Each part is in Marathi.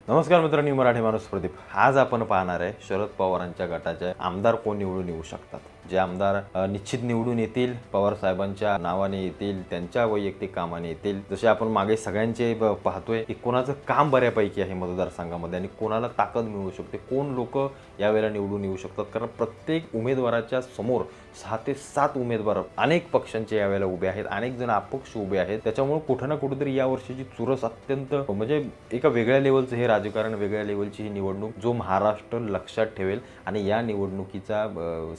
नमस्कार मित्रांनो, मराठी माणूस प्रदीप। आज आपण पाहणार आहे शरद पवारांच्या गटाचे आमदार कोण निवडून येऊ शकतात। जे आमदार निश्चित निवडून येतील, पवार साहेबांच्या नावाने येतील, त्यांच्या वैयक्तिक कामाने येतील। जसे आपण मागे सगळ्यांचे पाहतोय की कोणाचं काम बऱ्यापैकी आहे मतदारसंघामध्ये आणि कोणाला ताकद मिळू शकते, कोण लोक यावेळेला निवडून येऊ शकतात। कारण प्रत्येक उमेदवाराच्या समोर 6 ते 7 उमेदवार अनेक पक्षांचे यावेळेला उभे आहेत, अनेक जण अपक्ष उभे आहेत। त्याच्यामुळे कुठे ना कुठेतरी या वर्षीची चुरस अत्यंत म्हणजे एका वेगळ्या लेवलचं हे राजकारण, वेगळ्या लेवलची ही निवडणूक जो महाराष्ट्र लक्षात ठेवेल आणि या निवडणुकीचा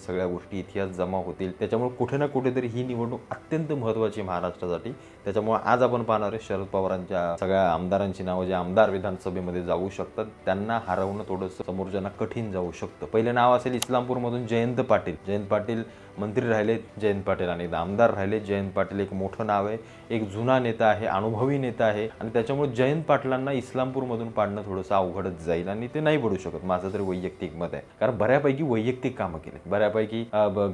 सगळ्या गोष्टी इतिहास जमा होतील। त्याच्यामुळे कुठे ना कुठेतरी ही निवडणूक अत्यंत महत्त्वाची महाराष्ट्रासाठी। त्याच्यामुळे आज आपण पाहणार आहे शरद पवारांच्या सगळ्या आमदारांची नावं, जे आमदार विधानसभेमध्ये जाऊ शकतात, त्यांना हरवणं थोडंसं समोरच्यांना कठीण जाऊ शकतं। पहिले नाव असेल इस्लामपूरमधून जयंत पाटील। जयंत पाटील मंत्री राहिले, जयंत पाटील आणि आमदार राहिले। जयंत पाटील एक मोठं नाव आहे, एक जुना नेता आहे, अनुभवी नेता आहे आणि त्याच्यामुळे जयंत पाटलांना इस्लामपूरमधून पाडणं थोडंसं अवघडच जाईल आणि ते नाही पडू शकत, माझं तरी वैयक्तिक मत आहे। कारण बऱ्यापैकी वैयक्तिक कामं केलीत, बऱ्यापैकी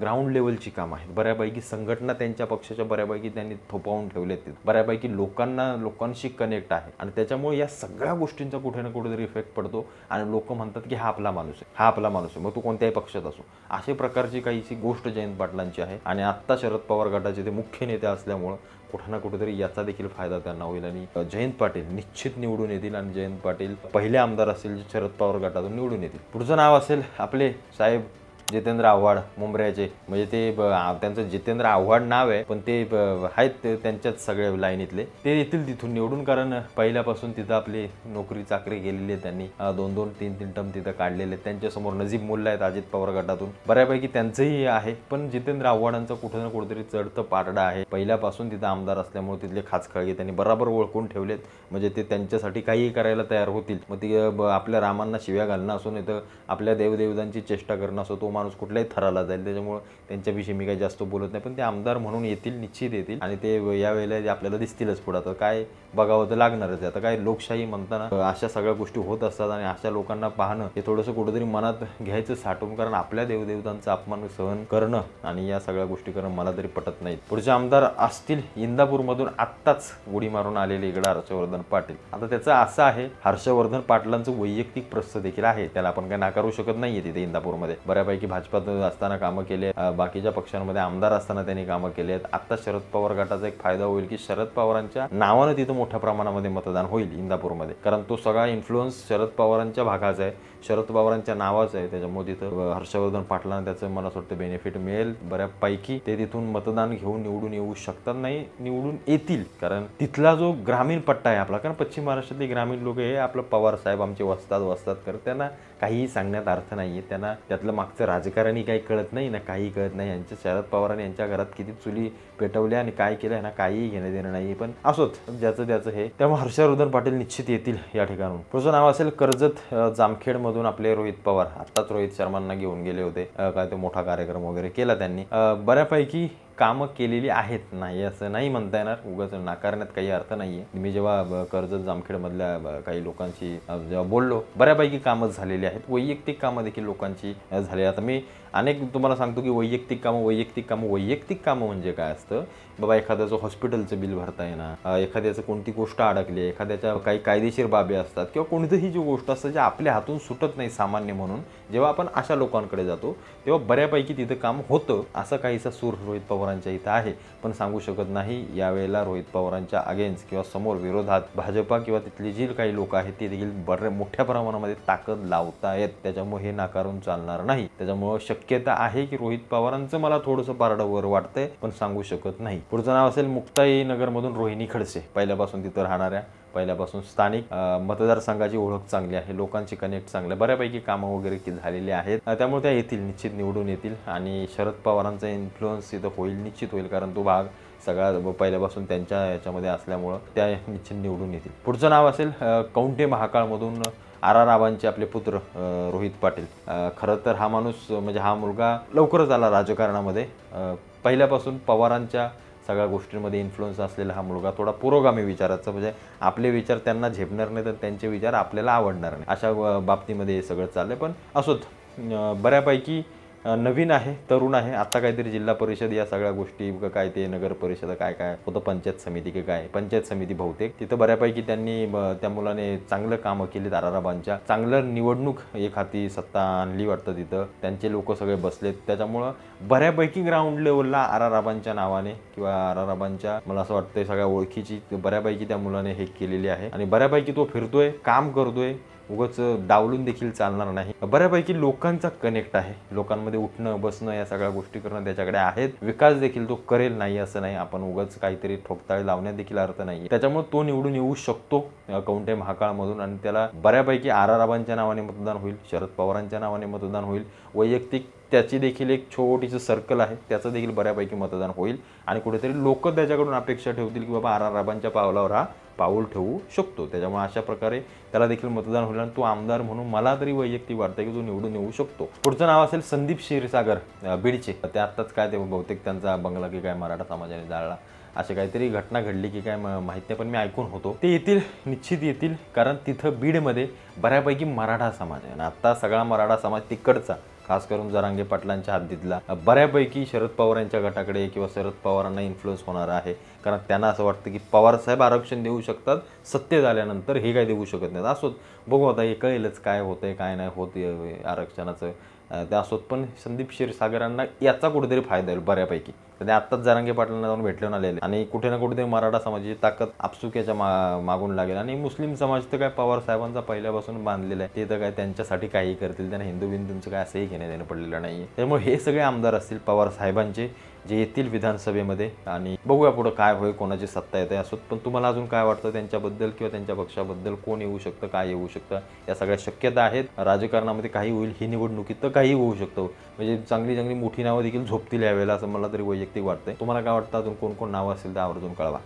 ग्राउंड लेवलची कामं आहेत, बऱ्यापैकी संघटना त्यांच्या पक्षाच्या बऱ्यापैकी त्यांनी थोपवून ठेवलेत, बऱ्यापैकी लोकांशी कनेक्ट आहे आणि त्याच्यामुळे या सगळ्या गोष्टींचा कुठे ना कुठेतरी इफेक्ट पडतो आणि लोक म्हणतात की हा आपला माणूस आहे, हा आपला माणूस आहे, मग तो कोणत्याही पक्षात असो। अशा प्रकारची काहीशी गोष्ट जयंत पाटलांची आहे आणि आत्ता शरद पवार गटाचे ते मुख्य नेते असल्यामुळं कुठे ना कुठेतरी याचा देखील फायदा त्यांना होईल आणि जयंत पाटील निश्चित निवडून येतील आणि जयंत पाटील पहिले आमदार असतील जे शरद पवार गटातून निवडून येतील। पुढचं नाव असेल आपले साहेब जितेंद्र आव्हाड मुंबऱ्याचे, म्हणजे ते त्यांचं जितेंद्र आव्हाड नाव आहे पण ते आहेत त्यांच्याच सगळ्या लाईनीतले, ते येतील तिथून निवडून। कारण पहिल्यापासून तिथं आपली नोकरी चाकरी केलेली आहे त्यांनी, 2-2, 3-3 टर्म तिथं काढलेले। त्यांच्यासमोर नजीब मुल्ला आहेत अजित पवार गटातून, बऱ्यापैकी त्यांचंही आहे। पण जितेंद्र आव्हाडांचं कुठं ना कुठेतरी चढतं पारडं आहे, पहिल्यापासून तिथं आमदार असल्यामुळे तिथले खाचखळगे त्यांनी बरोबर ओळखून ठेवलेत, म्हणजे ते त्यांच्यासाठी काहीही करायला तयार होतील। मग ती आपल्या रामांना शिव्या घालणं असो, नाही तर आपल्या देवदेवतांची चेष्टा करणं असो, तो माणूस कुठल्याही थराला जाईल। त्याच्यामुळे त्यांच्याविषयी मी काही जास्त बोलत नाही, पण ते आमदार म्हणून येतील, निश्चित येतील आणि ते यावेळेला आपल्याला दिसतीलच पुढं। तर काय बघावं तर लागणारच आहे। आता काय लोकशाही म्हणताना अशा सगळ्या गोष्टी होत असतात आणि अशा लोकांना पाहणं हे थोडंसं कुठेतरी मनात घ्यायचं साठवून, कारण आपल्या देवदेवतांचा अपमान सहन करणं आणि या सगळ्या गोष्टी करणं मला तरी पटत नाहीत। पुढचे आमदार असतील इंदापूरमधून आत्ताच उडी मारून आलेले इकडे हर्षवर्धन पाटील। आता त्याचं असं आहे, हर्षवर्धन पाटलांचं वैयक्तिक प्रस्थ देखील आहे, त्याला आपण काही नाकारू शकत नाहीये। तिथे इंदापूरमध्ये बऱ्यापैकी भाजपात असताना कामं केली, बाकीच्या पक्षांमध्ये आमदार असताना त्यांनी कामं केली आहेत। आता शरद पवार गटाचा एक फायदा होईल की शरद पवारांच्या नावानं तिथं मोठ्या प्रमाणामध्ये मतदान होईल इंदापूरमध्ये, कारण तो सगळा इन्फ्लुअन्स शरद पवारांच्या भागाचा आहे, शरद पवारांच्या नावाचं आहे। त्याच्यामुळे तिथं हर्षवर्धन पाटलांना त्याचं मला असं वाटतं बेनिफिट मिळेल बऱ्यापैकी। ते तिथून मतदान घेऊन निवडून येऊ शकतात, नाही निवडून येतील, कारण तिथला जो ग्रामीण पट्टा आहे आपला, कारण पश्चिम महाराष्ट्रातले ग्रामीण लोक हे आपलं पवार साहेब आमचे वस्तात करत, त्यांना काहीही सांगण्यात अर्थ नाहीये, त्यांना त्यातलं मागचं राजकारणही काही कळत नाही ना, काही कळत नाही। यांच्या शरद पवारांनी यांच्या घरात किती चुली पेटवल्या आणि काय केलं ना, काहीही घेणं देणं नाही। पण असोच, ज्याचं त्याचं हे, त्यामुळे हर्षवर्धन पाटील निश्चित येतील या ठिकाणून। पुढचं नाव असेल कर्जत जामखेडमधून आपले रोहित पवार। आत्ताच रोहित शर्मांना घेऊन गेले होते, काय तो मोठा कार्यक्रम वगैरे केला त्यांनी, बऱ्यापैकी कामं केलेली आहेत, नाही असं नाही म्हणता येणार, उगाच नाकारण्यात काही अर्थ नाहीये। मी जेव्हा कर्जत जामखेडमधल्या काही लोकांशी जेव्हा बोललो, बऱ्यापैकी कामच झालेली आहेत, वैयक्तिक कामं देखील लोकांची झाली। आता मी अनेक तुम्हाला सांगतो की वैयक्तिक कामं म्हणजे काय असतं बाबा, एखाद्याचं हॉस्पिटलचं बिल भरता येणं, एखाद्याचं कोणती गोष्ट अडकली, एखाद्याच्या काही कायदेशीर बाबी असतात किंवा कोणतीही जी गोष्ट असतं जे आपल्या हातून सुटत नाही सामान्य म्हणून, जेव्हा आपण अशा लोकांकडे जातो तेव्हा बऱ्यापैकी तिथं काम होतं। असं काहीसा सूर रोहित पवारांच्या इथं आहे, पण सांगू शकत नाही यावेळेला रोहित पवारांच्या अगेन्स्ट किंवा समोर विरोधात भाजपा किंवा तिथली जी काही लोक आहेत ते देखील मोठ्या प्रमाणामध्ये ताकद लावतायत। त्याच्यामुळे हे नाकारून चालणार नाही। त्याच्यामुळे शक्यता आहे की रोहित पवारांचं मला थोडंसं पारडं वर वाटतंय, पण सांगू शकत नाही। पुढचं नाव असेल मुक्ताईनगरमधून रोहिणी खडसे, पहिल्यापासून तिथं राहणाऱ्या, पहिल्यापासून स्थानिक मतदारसंघाची ओळख चांगली आहे, लोकांची कनेक्ट चांगले, बऱ्यापैकी कामं वगैरे झालेली आहेत, त्यामुळे त्या येतील, निश्चित निवडून येतील आणि शरद पवारांचा इन्फ्लुअन्स इथं होईल, निश्चित होईल, कारण तो भाग सगळा पहिल्यापासून त्यांच्या याच्यामध्ये असल्यामुळं त्या निश्चित निवडून येतील। पुढचं नाव असेल कौंटे महाकाळमधून आरारावांचे आपले पुत्र रोहित पाटील। खरं तर हा माणूस म्हणजे हा मुलगा लवकरच आला राजकारणामध्ये, पहिल्यापासून पवारांच्या सगळ्या गोष्टींमध्ये इन्फ्लुअन्स असलेला हा मुलगा, थोडा पुरोगामी विचाराचा, म्हणजे आपले विचार त्यांना झेपणार नाही तर त्यांचे विचार आपल्याला आवडणार नाही, अशा बाबतीमध्ये हे सगळं चाललंय। पण असोत, बऱ्यापैकी नवीन आहे, तरुण आहे. आता काहीतरी जिल्हा परिषद या सगळ्या गोष्टी काय ते नगर परिषद काय काय होतं, पंचायत समिती की काय, पंचायत समिती बहुतेक, तिथं बऱ्यापैकी त्यांनी त्या मुलाने चांगलं कामं केली. आराराबांच्या चांगलं निवडणूक एक हाती सत्ता आणली वाटतं तिथं, त्यांचे लोक सगळे बसलेत. त्याच्यामुळं बऱ्यापैकी ग्राउंड लेवलला आराराबांच्या नावाने किंवा आराराबांच्या मला असं वाटतं सगळ्या ओळखीची बऱ्यापैकी त्या मुलाने हे केलेली आहे आणि बऱ्यापैकी तो फिरतोय, काम करतोय. उगाच डावलून देखील चालणार नाही. बऱ्यापैकी लोकांचा कनेक्ट आहे, लोकांमध्ये उठणं बसणं या सगळ्या गोष्टी करणं त्याच्याकडे आहेत. विकास देखील तो करेल, नाही असं नाही. आपण उगाच काहीतरी ठोकताळे लावण्यात देखील अर्थ नाही. त्याच्यामुळे तो निवडून येऊ शकतो कौंटे महाकाळमधून आणि त्याला बऱ्यापैकी आराराबांच्या नावाने मतदान होईल, शरद पवारांच्या नावाने मतदान होईल. वैयक्तिक त्याची देखील एक छोटीचं सर्कल आहे, त्याचं देखील बऱ्यापैकी मतदान होईल आणि कुठेतरी लोक त्याच्याकडून अपेक्षा ठेवतील की बाबा आराराबांच्या पावलावर हा पाऊल ठेवू शकतो. त्याच्यामुळे अशा प्रकारे त्याला देखील मतदान होईल आणि तो आमदार म्हणून मला तरी वैयक्तिक वाटतं की तो निवडून येऊ शकतो. पुढचं नाव असेल संदीप क्षीरसागर बीडचे. ते आत्ताच काय ते बहुतेक त्यांचा बंगला की काय मराठा समाजाने जाळला, अशी काहीतरी घटना घडली की काय माहीत नाही, पण मी ऐकून होतो. ते येतील, निश्चित येतील, कारण तिथं बीडमध्ये बऱ्यापैकी मराठा समाज आहे आणि आत्ता सगळा मराठा समाज तिकडचा, खास करून जरांगे पाटलांच्या हद्दीतला बऱ्यापैकी शरद पवार यांच्या गटाकडे किंवा शरद पवारांना इन्फ्लुअन्स होणार आहे. कारण त्यांना असं वाटतं की पवार साहेब आरक्षण देऊ शकतात, सत्तेत आल्यानंतर हे काय देऊ शकत नाहीत. असोत, बघू आता हे कळेलच काय होतंय काय नाही होत आरक्षणाचं ते असोत. पण संदीप क्षीरसागरांना याचा कुठेतरी फायदा होईल बऱ्यापैकी. तर ते आत्ताच जरांगे पाटलांना जाऊन भेटून आलेले आणि कुठे ना कुठेतरी मराठा समाजाची ताकद आपसुक्याच्या मागून लागेल. आणि मुस्लिम समाज तर काय पवार साहेबांचा पहिल्यापासून बांधलेला आहे, ते तर काय त्यांच्यासाठी काही करतील, त्यांना हिंदू बिंदूंचं काय असंही घेणं देणं पडलेलं नाही. त्यामुळे हे सगळे आमदार असतील पवार साहेबांचे जे येतील विधानसभेमध्ये आणि बघूया पुढं काय होईल, कोणाची सत्ता येते असोत. पण तुम्हाला अजून काय वाटतं त्यांच्याबद्दल किंवा त्यांच्या पक्षाबद्दल, कोण येऊ शकतं, काय येऊ शकतं, या सगळ्या शक्यता आहेत. राजकारणामध्ये काही होईल, ही निवडणुकीत तर काही होऊ शकतं. म्हणजे चांगली चांगली मोठी नावं देखील झोपतील यावेळेला असं मला तरी वैयक्तिक वाटतंय. तुम्हाला काय वाटतं, अजून कोण कोण नावं असेल तर आवर्जून कळवा.